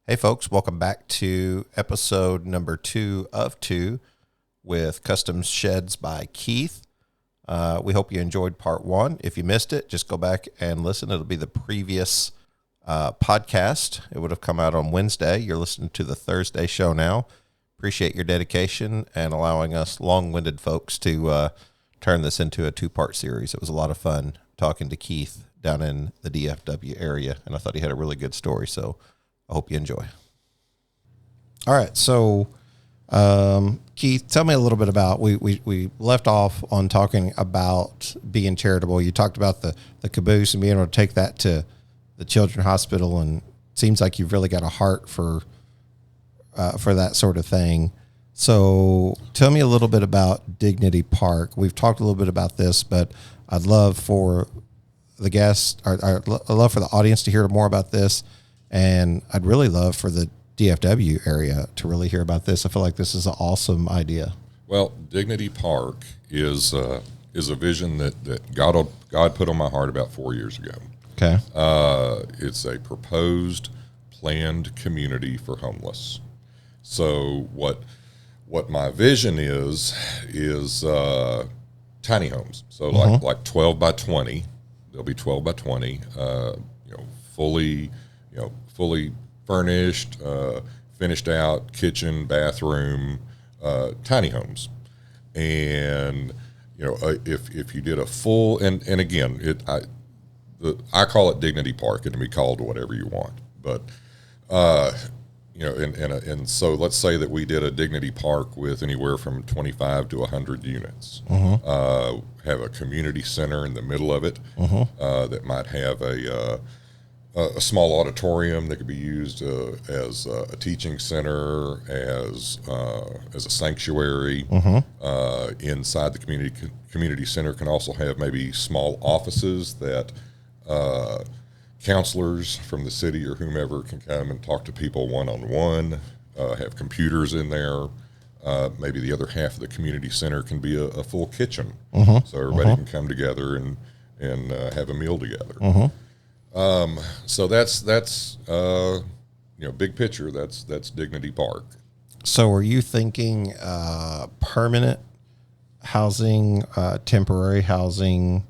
Hey, folks, welcome back to episode number 2 of 2 with Custom Sheds by Keith. We hope you enjoyed part 1. If you missed it, just go back and listen. It'll be the previous podcast. It would have come out on Wednesday. You're listening to the Thursday show now. Appreciate your dedication and allowing us long-winded folks to turn this into a 2-part series. It was a lot of fun talking to Keith down in the DFW area, and I thought he had a really good story, so I hope you enjoy. All right, so Keith, tell me a little bit about, we left off on talking about being charitable. You talked about the caboose and being able to take that to the Children's Hospital, and it seems like you've really got a heart for that sort of thing. So tell me a little bit about Dignity Park. We've talked a little bit about this, but I'd love for the guests, I'd love for the audience to hear more about this. And I'd really love for the DFW area to really hear about this. I feel like this is an awesome idea. Well, Dignity Park is a vision that God put on my heart about 4 years ago. Okay. It's a proposed planned community for homeless. So what my vision is tiny homes. So like 12 by 20. There'll be 12 by 20. Fully furnished, finished out kitchen, bathroom, tiny homes. And if you did a full and again, I call it Dignity Park. It can be called whatever you want, but and so let's say that we did a Dignity Park with anywhere from 25 to 100 units. Have a community center in the middle of it that might have a small auditorium that could be used as a teaching center, as a sanctuary. Inside the community center can also have maybe small offices that counselors from the city or whomever can come and talk to people one-on-one, have computers in there. Maybe the other half of the community center can be a full kitchen, so everybody can come together and have a meal together. So that's big picture. That's Dignity Park. So are you thinking permanent housing, temporary housing?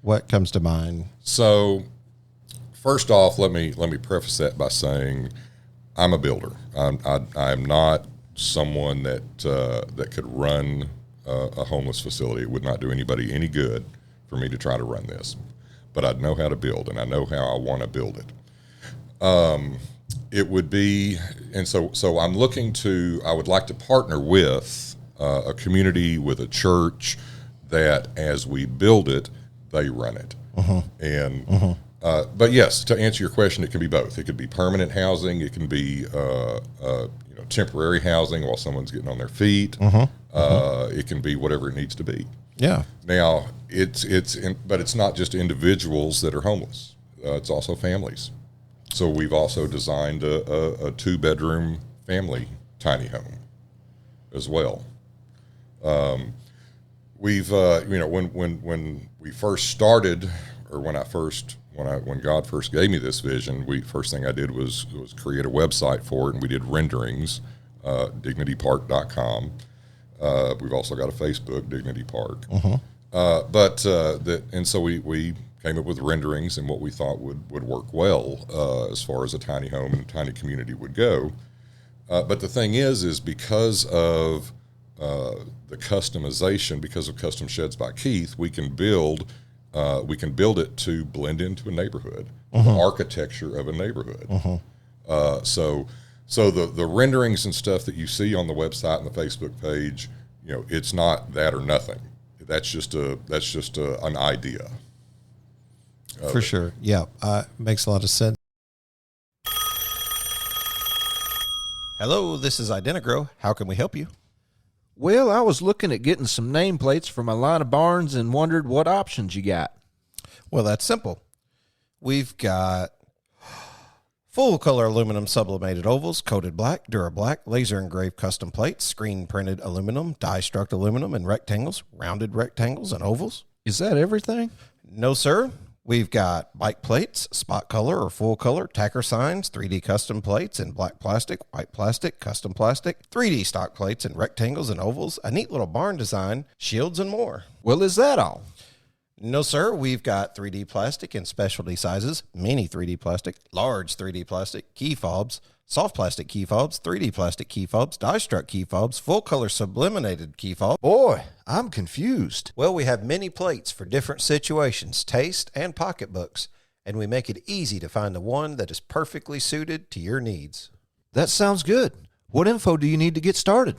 What comes to mind? So first off, let me preface that by saying I'm a builder. I'm not someone that could run a homeless facility. It would not do anybody any good for me to try to run this. But I know how to build, and I know how I want to build it. It would be, and so I would like to partner with a community, with a church, that as we build it, they run it. But yes, to answer your question, it can be both. It could be permanent housing. It can be temporary housing while someone's getting on their feet. It can be whatever it needs to be. Yeah. Now but it's not just individuals that are homeless. It's also families. So we've also designed a 2-bedroom family tiny home as well. We've when we first started, or when God first gave me this vision, first thing I did was create a website for it, and we did renderings, dignitypark.com. We've also got a Facebook, Dignity Park. So we came up with renderings and what we thought would work well as far as a tiny home and a tiny community would go. But the thing is because of the customization, because of Custom Sheds by Keith, we can build it to blend into a neighborhood, the architecture of a neighborhood. So the renderings and stuff that you see on the website and the Facebook page, it's not that or nothing. That's just an idea. For sure. Yeah. Makes a lot of sense. Hello, this is Identigro. How can we help you? Well, I was looking at getting some nameplates for my line of barns and wondered what options you got. Well, that's simple. We've got full color aluminum sublimated ovals, coated black, Dura-Black, laser engraved custom plates, screen printed aluminum, die struck aluminum, and rectangles, rounded rectangles and ovals. Is that everything? No, sir. We've got bike plates, spot color or full color, tacker signs, 3D custom plates in black plastic, white plastic, custom plastic, 3D stock plates in rectangles and ovals, a neat little barn design, shields, and more. Well, is that all? No, sir. We've got 3D plastic in specialty sizes, mini 3D plastic, large 3D plastic, key fobs, soft plastic key fobs, 3D plastic key fobs, die-struck key fobs, full-color subliminated key fob. Boy, I'm confused. Well, we have many plates for different situations, taste, and pocketbooks, and we make it easy to find the one that is perfectly suited to your needs. That sounds good. What info do you need to get started?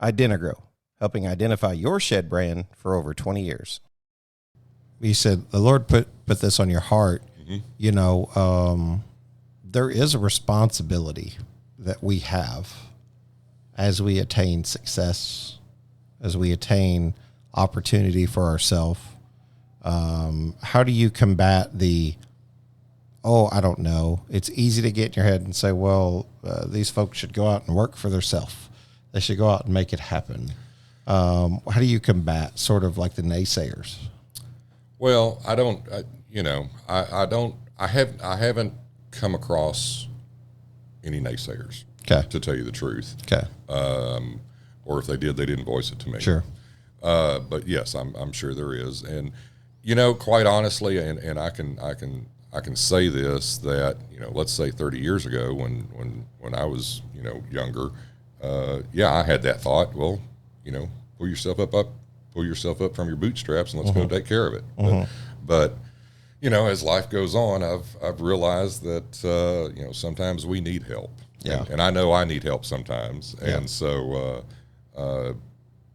Identigrow, helping identify your shed brand for over 20 years. You said the Lord put this on your heart. Mm-hmm. You know, there is a responsibility that we have as we attain success, as we attain opportunity for ourselves. How do you combat I don't know. It's easy to get in your head and say, well, these folks should go out and work for themselves. They should go out and make it happen. How do you combat sort of like the naysayers? Well, I haven't come across any naysayers. Okay. To tell you the truth. Okay. Or if they did, they didn't voice it to me. Sure. But yes, I'm sure there is. And, quite honestly, and I can say this, that, let's say 30 years ago when I was, younger, I had that thought, well, pull yourself up from your bootstraps and let's go take care of it. But as life goes on, I've realized that sometimes we need help. Yeah. And I know I need help sometimes. Yeah. And so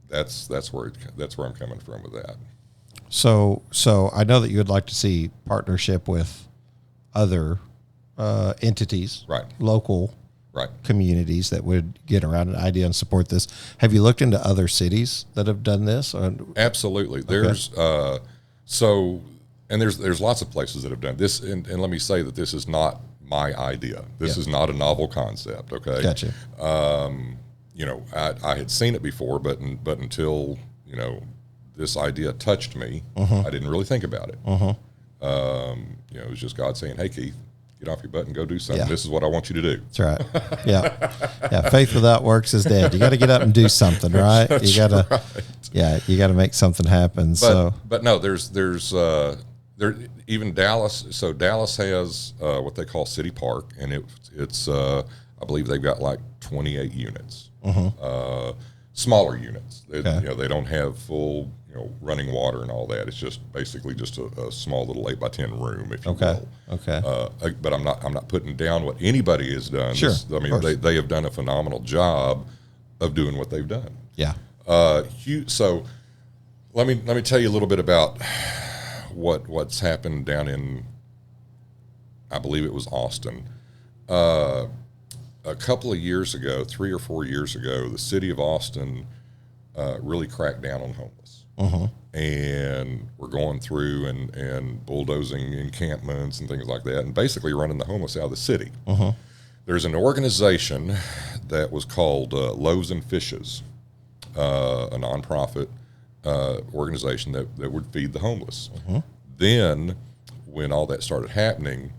that's where I'm coming from with that. So I know that you would like to see partnership with other entities, right? Local, right? Communities that would get around an idea and support this. Have you looked into other cities that have done this? Absolutely. There's there's lots of places that have done this. And let me say that this is not my idea. This is not a novel concept. Okay. Gotcha. I had seen it before, but until this idea touched me, I didn't really think about it. It was just God saying, "Hey, Keith, get off your butt and go do something. Yeah. This is what I want you to do." That's right. Yeah. Faith without works is dead. You got to get up and do something, right? You got to, right. You got to make something happen. But no, there's even Dallas. So Dallas has what they call City Park, and it's I believe they've got like 28 units, smaller units. They don't have full running water and all that. It's just basically just a small little 8x10 room, if you will. Okay. But I'm not putting down what anybody has done. Sure. They have done a phenomenal job of doing what they've done. Yeah. So let me tell you a little bit about what's happened down in, I believe it was Austin. A couple of years ago, 3 or 4 years ago, the city of Austin really cracked down on homeless. And we're going through and bulldozing encampments and things like that, and basically running the homeless out of the city. There's an organization that was called Loaves and Fishes, a nonprofit organization that would feed the homeless. Then, when all that started happening,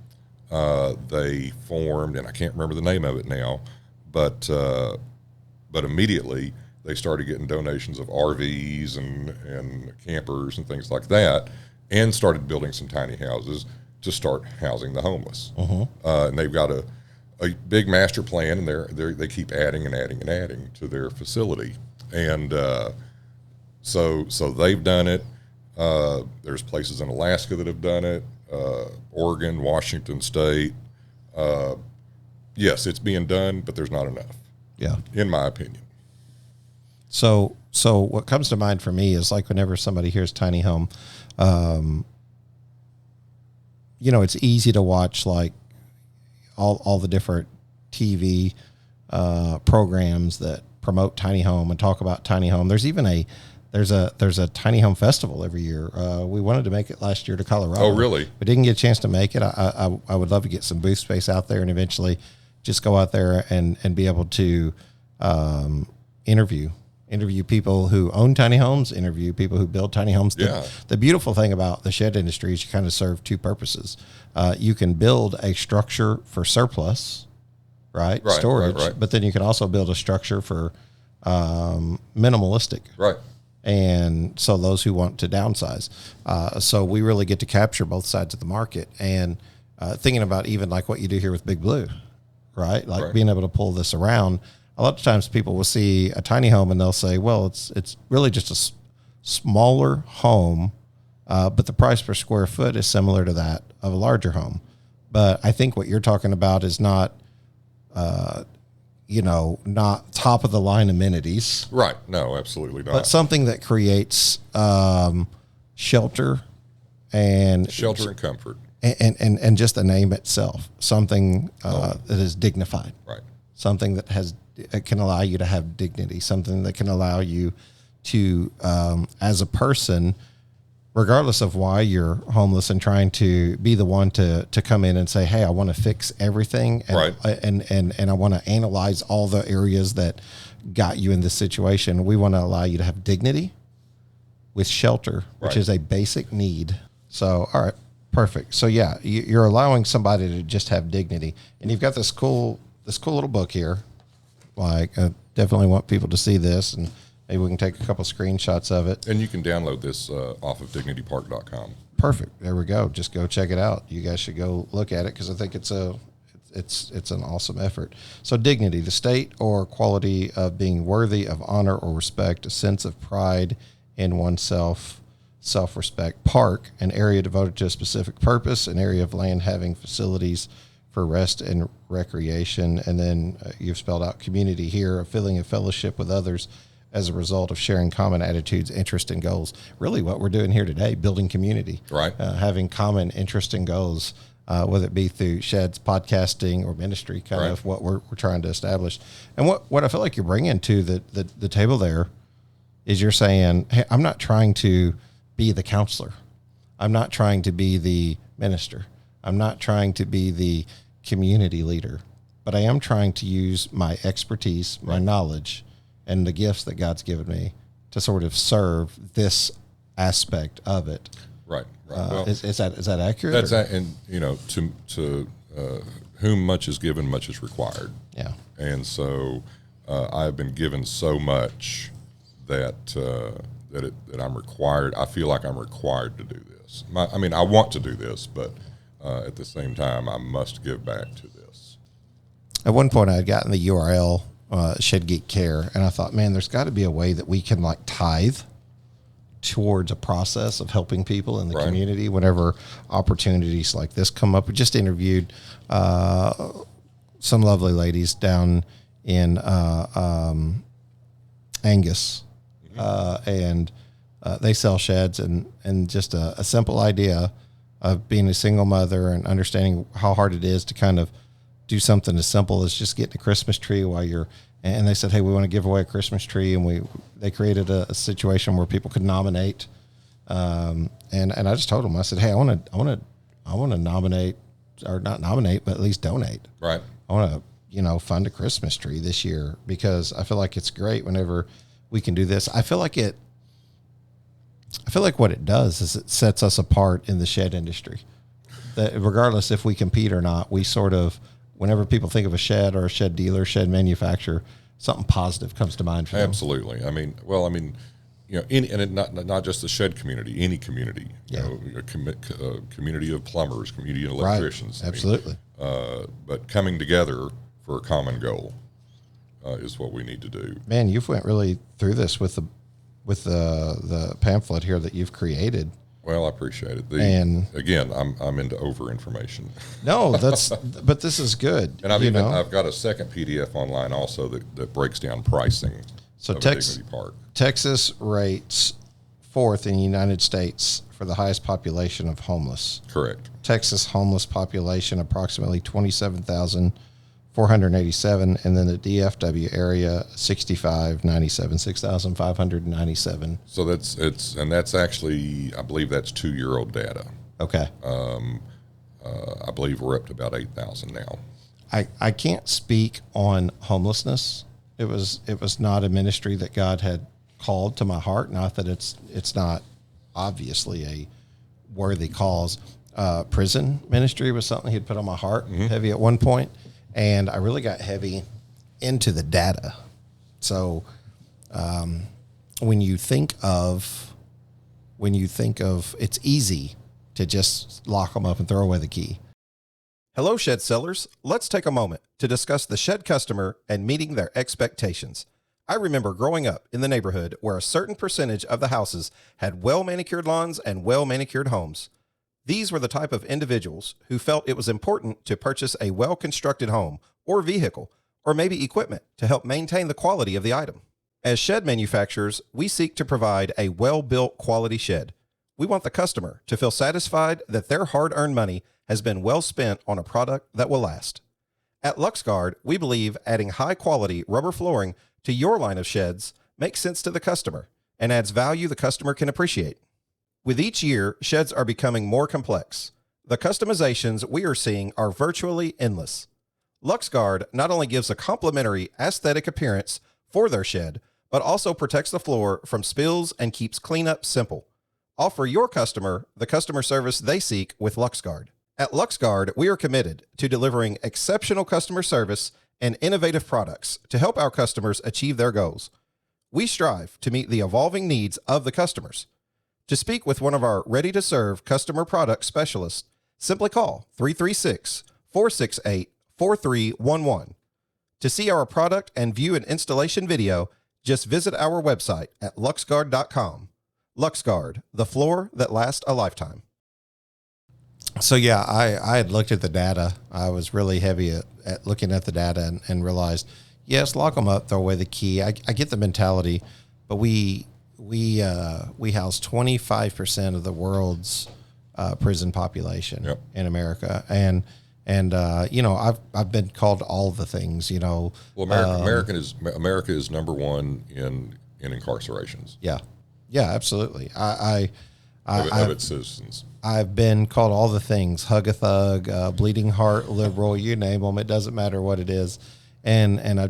they formed, and I can't remember the name of it now, but immediately they started getting donations of RVs and campers and things like that, and started building some tiny houses to start housing the homeless. And they've got a big master plan, and they keep adding and adding and adding to their facility. And so they've done it. There's places in Alaska that have done it, Oregon, Washington State. Yes, it's being done, but there's not enough. Yeah, in my opinion. So what comes to mind for me is like whenever somebody hears tiny home, it's easy to watch like all the different TV programs that promote tiny home and talk about tiny home. There's even there's a tiny home festival every year. We wanted to make it last year to Colorado. Oh, really? We didn't get a chance to make it. I would love to get some booth space out there and eventually just go out there and be able to interview interview people who own tiny homes, interview people who build tiny homes. Yeah. The beautiful thing about the shed industry is you kind of serve two purposes. You can build a structure for surplus, right? Storage, right. but then you can also build a structure for minimalistic. Right. And so those who want to downsize. So we really get to capture both sides of the market. And thinking about even like what you do here with Big Blue, right? Like being able to pull this around. A lot of times people will see a tiny home and they'll say, well, it's really just a smaller home, but the price per square foot is similar to that of a larger home. But I think what you're talking about is not, not top of the line amenities. Right. No, absolutely not. But something that creates shelter and comfort. And just the name itself, something that is dignified. Right. Something that can allow you to have dignity, something that can allow you to, as a person, regardless of why you're homeless and trying to be the one to come in and say, hey, I want to fix everything. And, and I want to analyze all the areas that got you in this situation. We want to allow you to have dignity with shelter, which is a basic need. So, all right, perfect. So yeah, you're allowing somebody to just have dignity. And you've got this cool little book here. Like, I definitely want people to see this, and maybe we can take a couple screenshots of it. And you can download this off of dignitypark.com. Perfect. There we go. Just go check it out. You guys should go look at it because I think it's an awesome effort. So dignity, the state or quality of being worthy of honor or respect, a sense of pride in oneself, self-respect. Park, an area devoted to a specific purpose, an area of land having facilities for rest and recreation. And then you've spelled out community here, a feeling of fellowship with others as a result of sharing common attitudes, interests, and goals. Really what we're doing here today, building community. Right. Having common interests and goals, whether it be through sheds, podcasting, or ministry, kind of what we're trying to establish. And what I feel like you're bringing to the table there is you're saying, hey, I'm not trying to be the counselor. I'm not trying to be the minister. I'm not trying to be the community leader, but I am trying to use my expertise, my knowledge, and the gifts that God's given me to sort of serve this aspect of it. Right. Well, is that accurate? That's that, and to whom much is given, much is required. Yeah. And so I've been given so much that I'm required. I feel like I'm required to do this. I want to do this, but at the same time, I must give back to this. At one point, I had gotten the URL Shed Geek Care, and I thought, man, there's got to be a way that we can like tithe towards a process of helping people in the community whenever opportunities like this come up. We just interviewed some lovely ladies down in Angus, and they sell sheds, and just a simple idea of being a single mother and understanding how hard it is to kind of do something as simple as just getting a Christmas tree while you're, and they said, hey, we want to give away a Christmas tree. And they created a situation where people could nominate. And I just told them, I said, hey, I want to nominate, or not nominate, but at least donate. Right. I want to, fund a Christmas tree this year because I feel like it's great whenever we can do this. I feel like what it does is it sets us apart in the shed industry. That regardless if we compete or not, we sort of, whenever people think of a shed or a shed dealer, shed manufacturer, something positive comes to mind for them. Absolutely. Not just the shed community, any community. A community of plumbers, community of electricians. Right. Absolutely. But coming together for a common goal is what we need to do. Man, you've went really through this with the pamphlet here that you've created. Well, I appreciate it. And again, I'm into over information. No, but this is good. And I've got a second PDF online also that breaks down pricing. So Dignity Park. Texas rates 4th in the United States for the highest population of homeless. Correct. Texas homeless population approximately 27,487, and then the DFW area 6,597. So that's actually, I believe that's 2-year-old data. Okay. I believe we're up to about 8,000 now. I can't speak on homelessness It was not a ministry that God had called to my heart. Not that it's not obviously a worthy cause. Prison ministry was something he'd put on my heart heavy at one point, and I really got heavy into the data. So when you think of it's easy to just lock them up and throw away the key. Hello, shed sellers. Let's take a moment to discuss the shed customer and meeting their expectations. I remember growing up in the neighborhood where a certain percentage of the houses had well-manicured lawns and well-manicured homes. These were the type of individuals who felt it was important to purchase a well-constructed home or vehicle, or maybe equipment to help maintain the quality of the item. As shed manufacturers, we seek to provide a well-built quality shed. We want the customer to feel satisfied that their hard-earned money has been well spent on a product that will last. At LuxGuard, we believe adding high-quality rubber flooring to your line of sheds makes sense to the customer and adds value the customer can appreciate. With each year, sheds are becoming more complex. The customizations we are seeing are virtually endless. LuxGuard not only gives a complimentary aesthetic appearance for their shed, but also protects the floor from spills and keeps cleanup simple. Offer your customer the customer service they seek with LuxGuard. At LuxGuard, we are committed to delivering exceptional customer service and innovative products to help our customers achieve their goals. We strive to meet the evolving needs of the customers. To speak with one of our ready-to-serve customer product specialists, simply call 336-468-4311. To see our product and view an installation video, just visit our website at luxguard.com. LuxGuard, the floor that lasts a lifetime. So yeah, I had looked at the data. I was really heavy at looking at the data and realized, yes, lock them up, throw away the key. I get the mentality, but we house 25% of the world's prison population in America, and I've been called all the things. Well, America is number one in incarcerations. Yeah, absolutely. Of its citizens. I've been called all the things: hug a thug, bleeding heart, liberal, you name them. It doesn't matter what it is. And I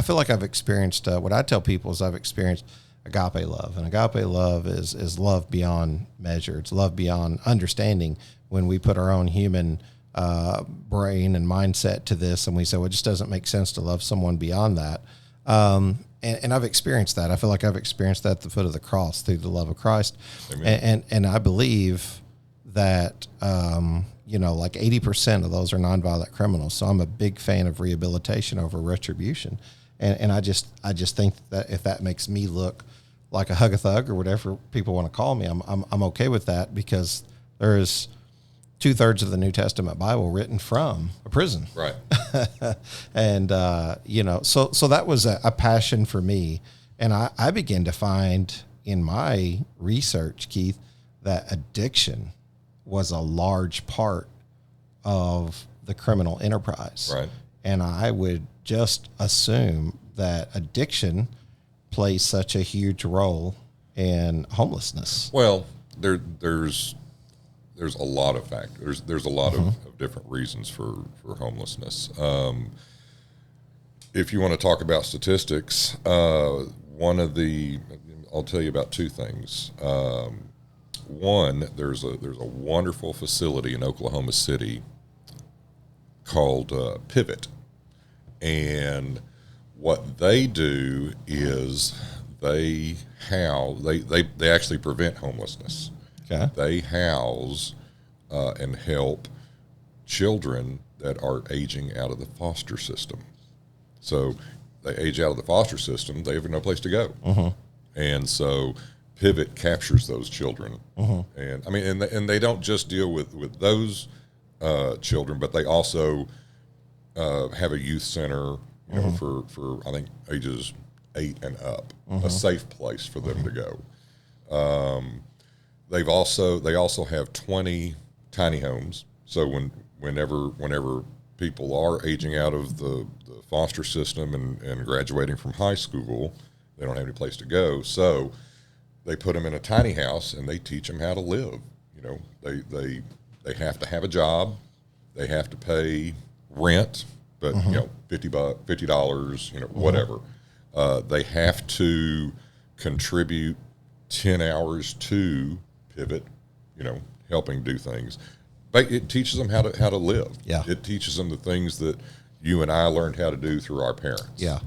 feel like I've experienced, what I tell people is I've experienced agape love. And agape love is love beyond measure. It's love beyond understanding when we put our own human brain and mindset to this. And we say, well, it just doesn't make sense to love someone beyond that. And I've experienced that. I feel like I've experienced that at the foot of the cross through the love of Christ. And I believe that, like 80% of those are nonviolent criminals. So I'm a big fan of rehabilitation over retribution. And I just think that if that makes me look like a hug a thug or whatever people want to call me, I'm okay with that, because there is 2/3 of the New Testament Bible written from a prison. Right. And, so that was a passion for me. And I began to find in my research, Keith, that addiction was a large part of the criminal enterprise. Right. And I would just assume that addiction plays such a huge role in homelessness. Well, there's a lot of factors. There's a lot of different reasons for homelessness. If you want to talk about statistics, I'll tell you about two things. One, there's a wonderful facility in Oklahoma City called Pivot, and what they do is they actually prevent homelessness. Okay. They house and help children that are aging out of the foster system. So they age out of the foster system, they have no place to go. And so Pivot captures those children. And they don't just deal with those children, but they also have a youth center, for I think ages 8 and up, a safe place for them to go. They also have 20 tiny homes. So whenever people are aging out of the foster system and graduating from high school, they don't have any place to go. So they put them in a tiny house and they teach them how to live. They have to have a job. They have to pay rent, but $50 $50, whatever. They have to contribute 10 hours to Pivot, helping do things. But it teaches them how to live. Yeah. It teaches them the things that you and I learned how to do through our parents. Yeah.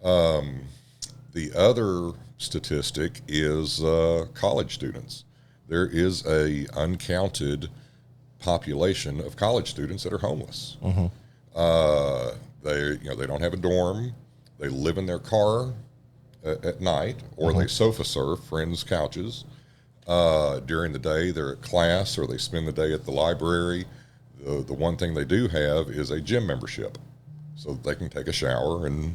The other statistic is college students. There is a uncounted population of college students that are homeless. They don't have a dorm. They live in their car at night, or they sofa surf friends' couches. During the day, they're at class, or they spend the day at the library. The one thing they do have is a gym membership, so that they can take a shower and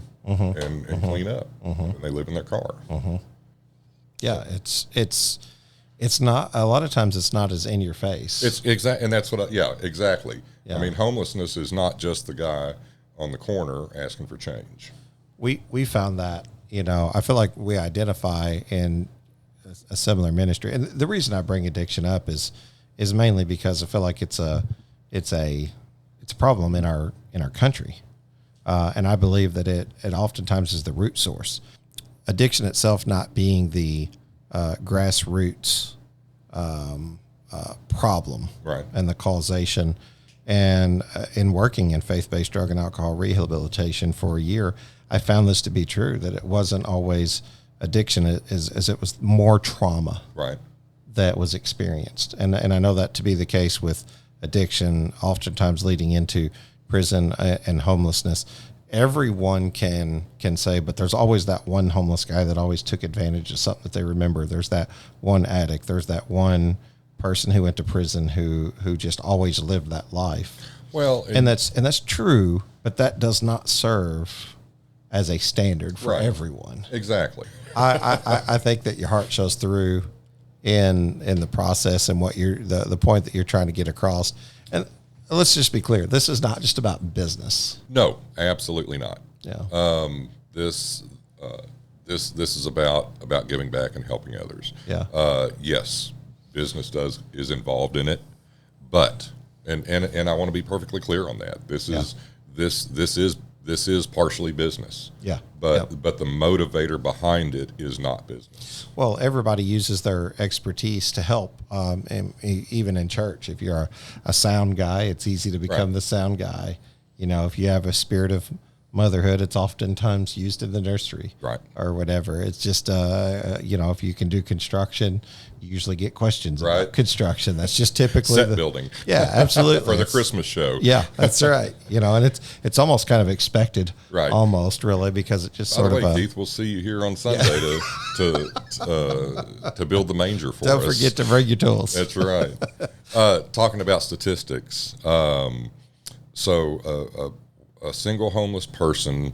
clean up. And they live in their car. Yeah, it's not, a lot of times it's not as in your face. It's exact, and that's what. Exactly. Yeah. I mean, homelessness is not just the guy on the corner asking for change. We found that, I feel like we identify in a similar ministry, and the reason I bring addiction up is mainly because I feel like it's a problem in our country, and I believe that it oftentimes is the root source. Addiction itself not being the grassroots problem, Right. and the causation. And in working in faith-based drug and alcohol rehabilitation for a year, I found this to be true, that it wasn't always addiction as it was more trauma Right. that was experienced. And I know that to be the case with addiction, oftentimes leading into prison and homelessness. Everyone can say, but there's always that one homeless guy that always took advantage of something that they remember. There's that one addict. There's that one person who went to prison who just always lived that life. Well, And that's true, but that does not serve as a standard for Right. everyone. exactly. I think that your heart shows through in the process and what the point that you're trying to get across. And let's just be clear, this is not just about business. No, absolutely not. Yeah. This is about giving back and helping others. Yeah. Yes, business is involved in it, but and I want to be perfectly clear on that. This is partially business. Yeah. But Yep. but the motivator behind it is not business. Well, everybody uses their expertise to help, and even in church. If you're a sound guy, it's easy to become Right. the sound guy. If you have a spirit of motherhood, it's oftentimes used in the nursery, Right. or whatever. It's just, if you can do construction, you usually get questions Right. about construction. That's just typically Set building. Yeah, absolutely. For the It's- Christmas show. Yeah, that's right. And it's almost kind of expected, Right. Almost really, because it just By sort the of way, Keith, we'll see you here on Sunday to build the manger for us. don't forget to bring your tools. That's right. Talking about statistics, so a single homeless person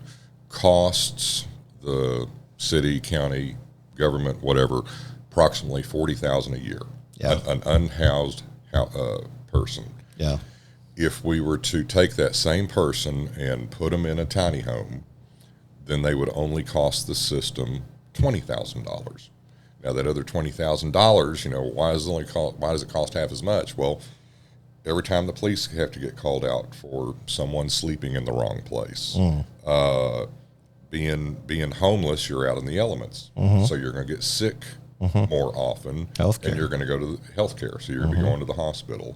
costs the city, county, government, whatever, approximately $40,000 a year. Yeah. An unhoused person. Yeah. If we were to take that same person and put them in a tiny home, then they would only cost the system $20,000. Now that other $20,000, why does it cost half as much? Well, every time the police have to get called out for someone sleeping in the wrong place. Being homeless, you're out in the elements, so you're going to get sick more often, Healthcare. and you're going to go to healthcare, so you're going to be going to the hospital.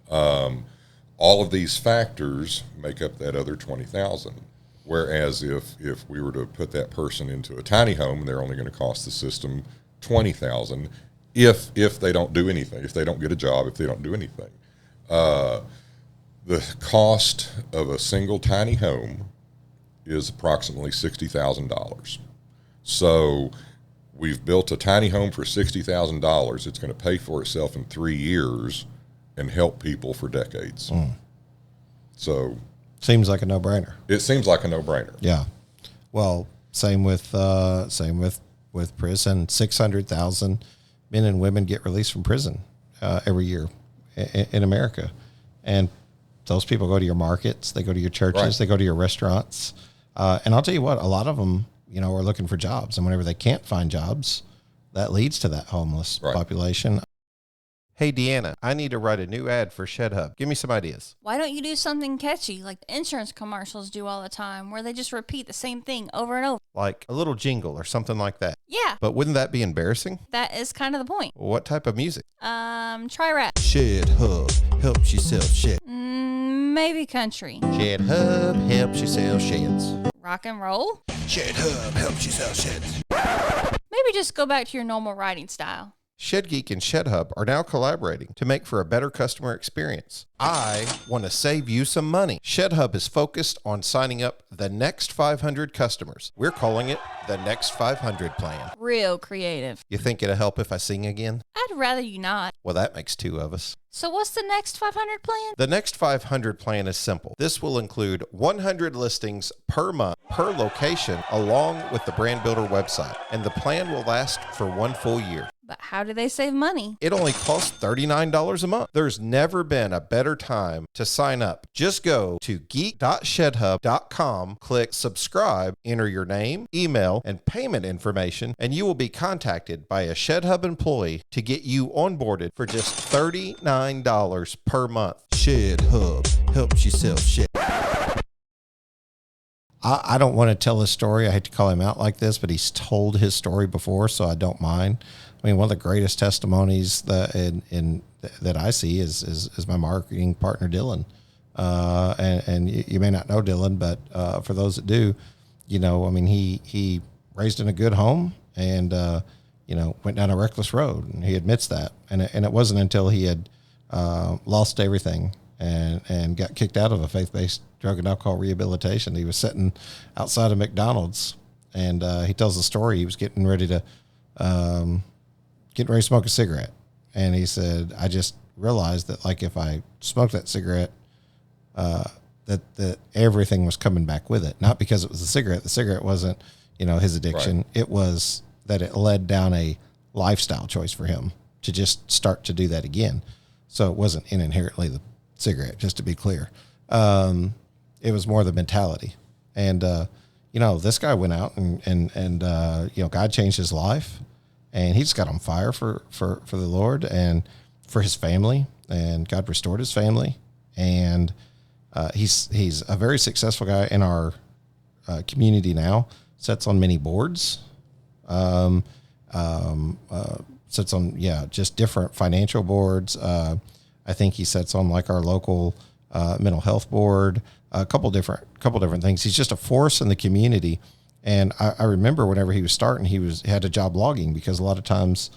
All of these factors make up that other $20,000. Whereas if we were to put that person into a tiny home, they're only going to cost the system $20,000 if they don't do anything, if they don't get a job, if they don't do anything. The cost of a single tiny home is approximately $60,000. So we've built a tiny home for $60,000. It's going to pay for itself in 3 years and help people for decades. So Seems like a no-brainer. it seems like a no-brainer. Yeah. Well, same with prison. 600,000 men and women get released from prison every year in America, and those people go to your markets, they go to your churches, Right. they go to your restaurants, and I'll tell you what, a lot of them, are looking for jobs, and whenever they can't find jobs, that leads to that homeless Right. population. Hey, Deanna, I need to write a new ad for Shed Hub. Give me some ideas. Why don't you do something catchy like the insurance commercials do all the time, where they just repeat the same thing over and over? Like a little jingle or something like that. Yeah, But wouldn't that be embarrassing? that is kind of the point. What type of music? Try rap. Shed Hub helps you sell shed. Maybe country. Shed Hub helps you sell sheds. Rock and roll? Shed Hub helps you sell sheds. Maybe just go back to your normal writing style. Shed Geek and Shed Hub are now collaborating to make for a better customer experience. I want to save you some money. Shed Hub is focused on signing up the next 500 customers. We're calling it the Next 500 Plan. Real creative. You think it'll help if I sing again? I'd rather you not. Well, that makes two of us. So what's the next 500 plan? The Next 500 Plan is simple. This will include 100 listings per month, per location, along with the Brand Builder website. And the plan will last for 1 full year. But how do they save money? It only costs $39 a month. There's never been a better time to sign up. Just go to geek.shedhub.com, click subscribe, enter your name, email, and payment information, and you will be contacted by a Shed Hub employee to get you onboarded for just $39 per month. Shed Hub helps you sell shed. I don't want to tell his story. I hate to call him out like this, but he's told his story before, so I don't mind. I mean, one of the greatest testimonies that I see is my marketing partner, Dylan. And you may not know Dylan, but for those that do, I mean, he raised in a good home and, went down a reckless road, and he admits that. And it wasn't until he had lost everything and got kicked out of a faith-based drug and alcohol rehabilitation. He was sitting outside of McDonald's, and he tells the story. He was getting ready to smoke a cigarette, and he said, "I just realized that, like, if I smoked that cigarette, that everything was coming back with it. Not because it was a cigarette. The cigarette wasn't, his addiction. Right. It was that it led down a lifestyle choice for him to just start to do that again. So it wasn't inherently the cigarette, just to be clear. It was more the mentality. And, this guy went out and God changed his life, and he just got on fire for the Lord and for his family, and God restored his family. And, he's a very successful guy in our, community now, sits on many boards, sits on, just different financial boards. I think he sits on like our local, mental health board, a couple different things. He's just a force in the community. And I remember whenever he was starting, he had a job logging, because a lot of times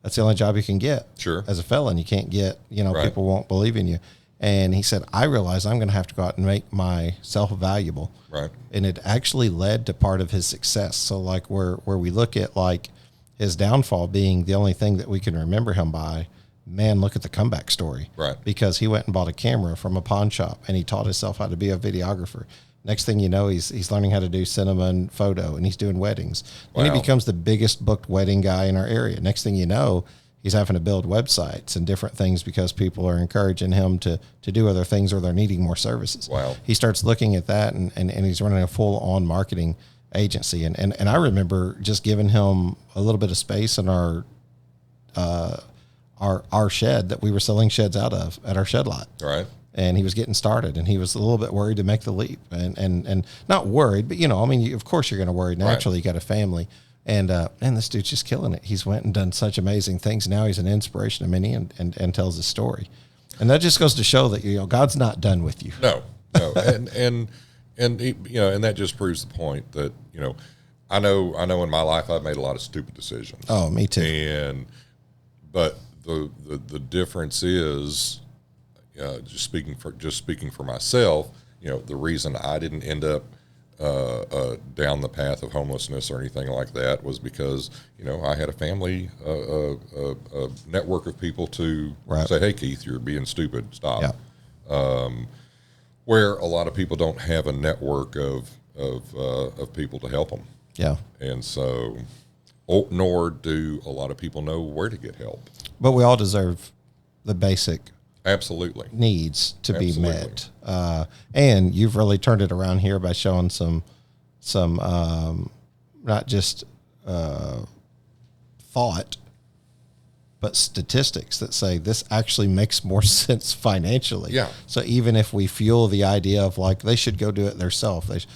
that's the only job you can get. Sure. As a felon, you can't get, Right. People won't believe in you. And he said, I realized I'm going to have to go out and make myself valuable. Right. And it actually led to part of his success. So like where we look at like his downfall being the only thing that we can remember him by, man, look at the comeback story. Right. Because he went and bought a camera from a pawn shop, and he taught himself how to be a videographer. Next thing you know, he's learning how to do cinema and photo, and he's doing weddings. Wow. And he becomes the biggest booked wedding guy in our area. Next thing you know, he's having to build websites and different things because people are encouraging him to do other things, or they're needing more services. Wow. He starts looking at that, and he's running a full-on marketing agency. And I remember just giving him a little bit of space in our shed that we were selling sheds out of at our shed lot. Right. And he was getting started, and he was a little bit worried to make the leap, and not worried, but of course you're going to worry naturally. Right. You got a family, and this dude's just killing it. He's went and done such amazing things. Now he's an inspiration to many, and tells his story. And that just goes to show that, God's not done with you. No. and that just proves the point that, I know in my life I've made a lot of stupid decisions. Oh, me too. But the difference is, just speaking for myself, the reason I didn't end up down the path of homelessness or anything like that was because I had a family, a network of people to say, "Hey, Keith, you're being stupid. Stop." Yeah. Where a lot of people don't have a network of people to help them. Yeah. And so, nor do a lot of people know where to get help. But we all deserve the basic absolutely needs to be met. And you've really turned it around here by showing some not just thought, but statistics that say this actually makes more sense financially. Yeah. So even if we fuel the idea of like they should go do it themselves,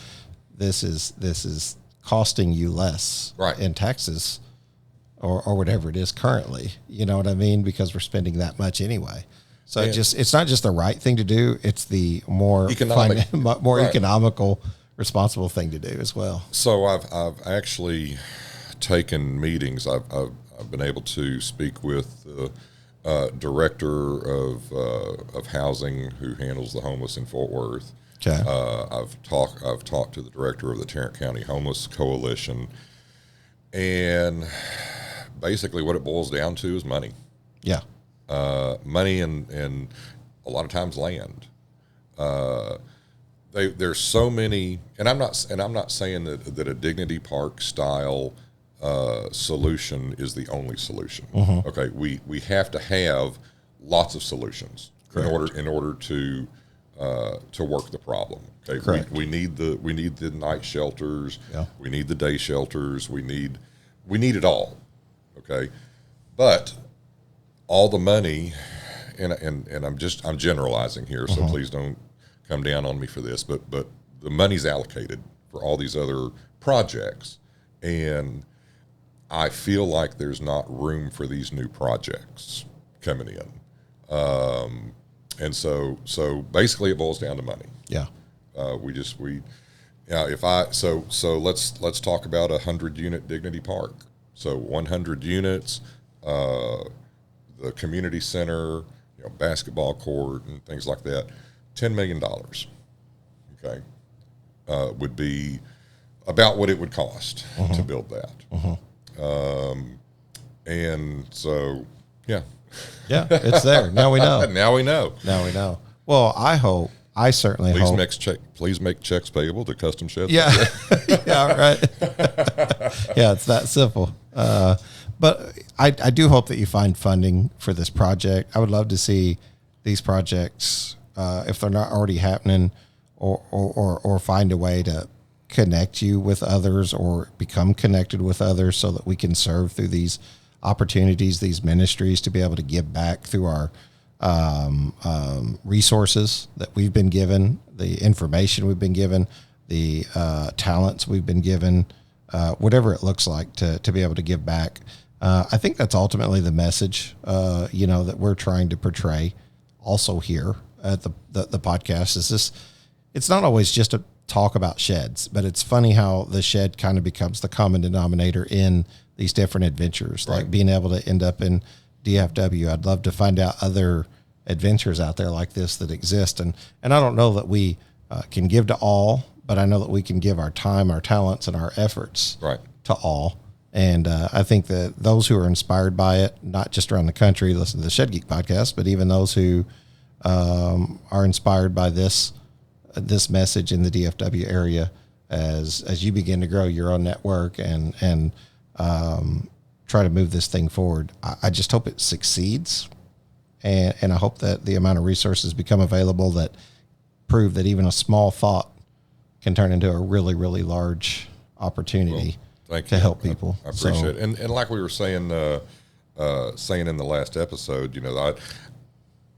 this is costing you less Right. in taxes or whatever it is currently. You know what I mean? Because we're spending that much anyway. So it's not just the right thing to do; it's the more more right. economical, responsible thing to do as well. So I've actually taken meetings. I've been able to speak with the director of housing who handles the homeless in Fort Worth. Okay. I've talked to the director of the Tarrant County Homeless Coalition, and basically what it boils down to is money. Yeah. Money and a lot of times land. There's so many, and I'm not saying that a Dignity Park style solution is the only solution. Mm-hmm. Okay, we have to have lots of solutions in order to work the problem. Okay, Correct. we need the night shelters. Yeah. We need the day shelters. We need it all. Okay, but all the money, and I'm generalizing here, so please don't come down on me for this, but the money's allocated for all these other projects, and I feel like there's not room for these new projects coming in, and so basically it boils down to money. Yeah. So let's talk about 100-unit Dignity Park. So 100 units, the community center, basketball court and things like that. $10 million, okay, would be about what it would cost to build that. And so, yeah. Yeah, it's there. Now we know. Now we know. Now we know. Well, I certainly hope. Please make checks payable to Custom Sheds. Yeah. Yeah, right. Yeah, it's that simple. But I do hope that you find funding for this project. I would love to see these projects, if they're not already happening, or find a way to connect you with others or become connected with others so that we can serve through these opportunities, these ministries, to be able to give back through our resources that we've been given, the information we've been given, the talents we've been given, whatever it looks like to be able to give back. I think that's ultimately the message, that we're trying to portray also here at the podcast is this. It's not always just a talk about sheds, but it's funny how the shed kind of becomes the common denominator in these different adventures, right. Like being able to end up in DFW. I'd love to find out other adventures out there like this that exist. And I don't know that we can give to all, but I know that we can give our time, our talents, and our efforts Right. to all. And I think that those who are inspired by it, not just around the country, listen to the Shed Geek podcast, but even those who are inspired by this message in the DFW area, as you begin to grow your own network and try to move this thing forward, I just hope it succeeds. And I hope that the amount of resources become available that prove that even a small thought can turn into a really, really large opportunity to help people. I appreciate it. And like we were saying in the last episode,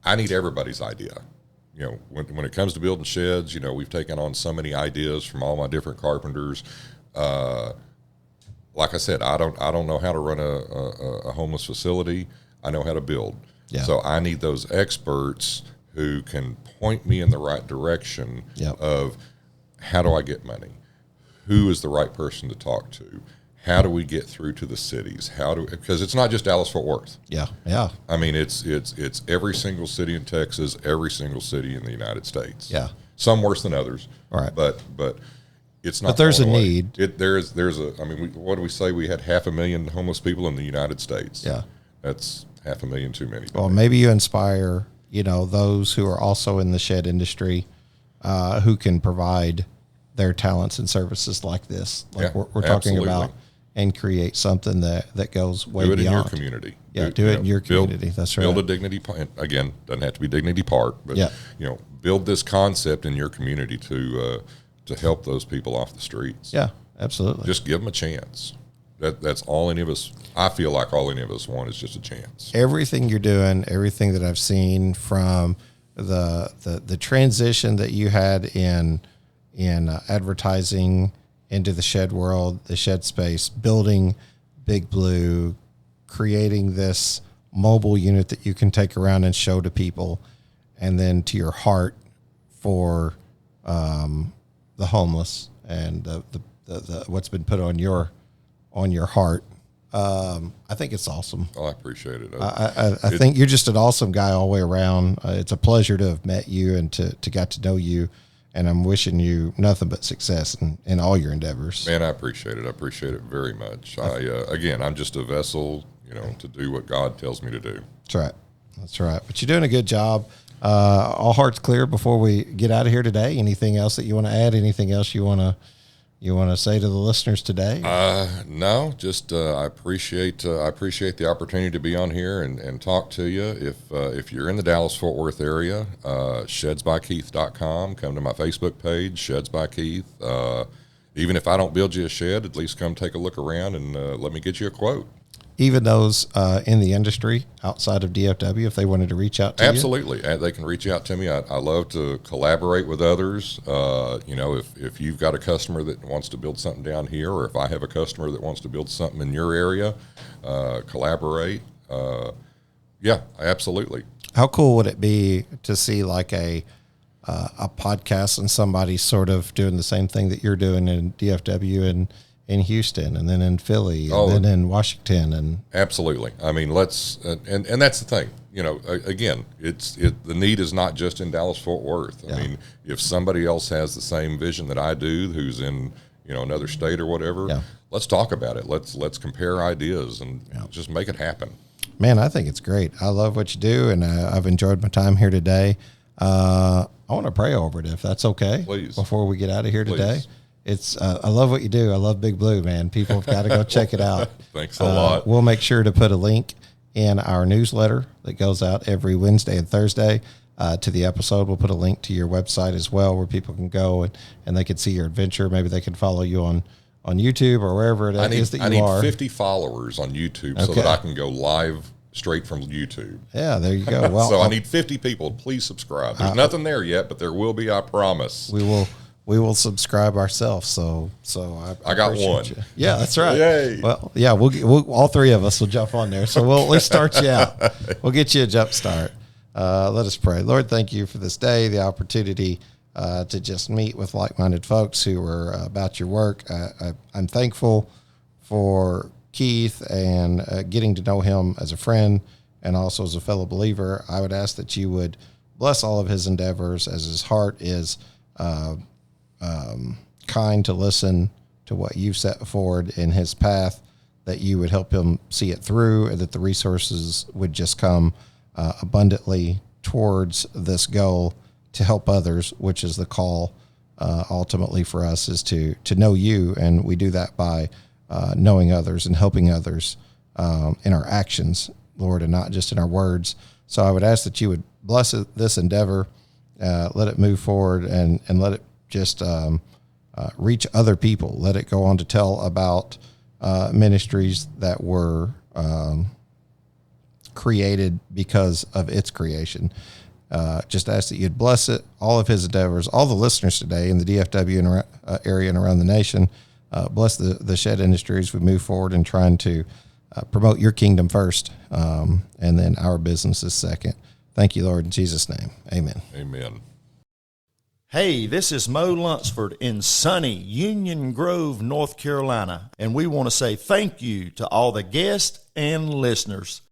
I need everybody's idea. When it comes to building sheds, we've taken on so many ideas from all my different carpenters. Like I said, I don't know how to run a homeless facility. I know how to build. Yeah. So I need those experts who can point me in the right direction of how do I get money? Who is the right person to talk to? How do we get through to the cities? Because it's not just Dallas-Fort Worth. Yeah. Yeah. I mean, it's every single city in Texas, every single city in the United States. Yeah. Some worse than others. All right. But it's not. But there's a going away. need. There's a. I mean, what do we say? We had 500,000 homeless people in the United States. Yeah. That's 500,000 too many. Well, maybe you inspire, those who are also in the shed industry, who can provide their talents and services like this, like we're talking about, and create something that goes way beyond. Do it in your community. Yeah, do it in your community. That's right. Build a Dignity Park. Again, doesn't have to be Dignity Park, but build this concept in your community to. To help those people off the streets. Yeah, absolutely. Just give them a chance. That's all any of us. I feel like all any of us want is just a chance. Everything you're doing, everything that I've seen from the transition that you had in advertising into the shed world, the shed space, building Big Blue, creating this mobile unit that you can take around and show to people, and then to your heart for the homeless and the what's been put on your heart. I think it's awesome. Oh, I appreciate it. I think you're just an awesome guy all the way around. It's a pleasure to have met you and to get to know you. And I'm wishing you nothing but success in all your endeavors. Man, I appreciate it. I appreciate it very much. Again, I'm just a vessel, to do what God tells me to do. That's right. That's right. But you're doing a good job. All hearts clear before we get out of here today. Anything else that you want to add? Anything else you want to say to the listeners today? No, just I appreciate the opportunity to be on here and talk to you. If you're in the Dallas-Fort Worth area, shedsbykeith.com. Come to my Facebook page, Sheds by Keith. Even if I don't build you a shed, at least come take a look around and let me get you a quote. Even those in the industry outside of DFW, if they wanted to reach out to you? Absolutely. They can reach out to me. I love to collaborate with others. If you've got a customer that wants to build something down here, or if I have a customer that wants to build something in your area, collaborate. Yeah, absolutely. How cool would it be to see like a podcast and somebody sort of doing the same thing that you're doing in DFW and in Houston, and then in Philly, and then in Washington, and absolutely. I mean, let's and that's the thing. Again, the need is not just in Dallas-Fort Worth. I mean, if somebody else has the same vision that I do, who's in another state or whatever, let's talk about it. Let's compare ideas and just make it happen. Man, I think it's great. I love what you do, and I've enjoyed my time here today. I want to pray over it, if that's okay. Please. Before we get out of here today. I love what you do. I love Big Blue, man. People have got to go check it out. Thanks a lot. We'll make sure to put a link in our newsletter that goes out every Wednesday and Thursday to the episode. We'll put a link to your website as well, where people can go and they can see your adventure. Maybe they can follow you on YouTube or wherever it is that you are. I need 50 followers on YouTube so that I can go live straight from YouTube. Yeah, there you go. Well, so I need 50 people. Please subscribe. There's nothing there yet, but there will be, I promise. We will subscribe ourselves. So I got one. You. Yeah, that's right. Yay. Well, yeah, we'll all three of us will jump on there. So we'll at least start you out. We'll get you a jump start. Let us pray. Lord, thank you for this day, the opportunity to just meet with like-minded folks who are about your work. I'm thankful for Keith and getting to know him as a friend and also as a fellow believer. I would ask that you would bless all of his endeavors as his heart is kind to listen to what you've set forward in his path, that you would help him see it through, and that the resources would just come abundantly towards this goal to help others, which is the call ultimately for us, is to know you. And we do that by knowing others and helping others in our actions, Lord, and not just in our words. So I would ask that you would bless this endeavor, let it move forward, and let it just reach other people. Let it go on to tell about ministries that were created because of its creation. Just ask that you'd bless it, all of his endeavors, all the listeners today in the DFW area and around the nation. Bless the shed industry as we move forward in trying to promote your kingdom first, and then our businesses second. Thank you, Lord, in Jesus' name. Amen. Amen. Hey, this is Mo Lunsford in sunny Union Grove, North Carolina, and we want to say thank you to all the guests and listeners.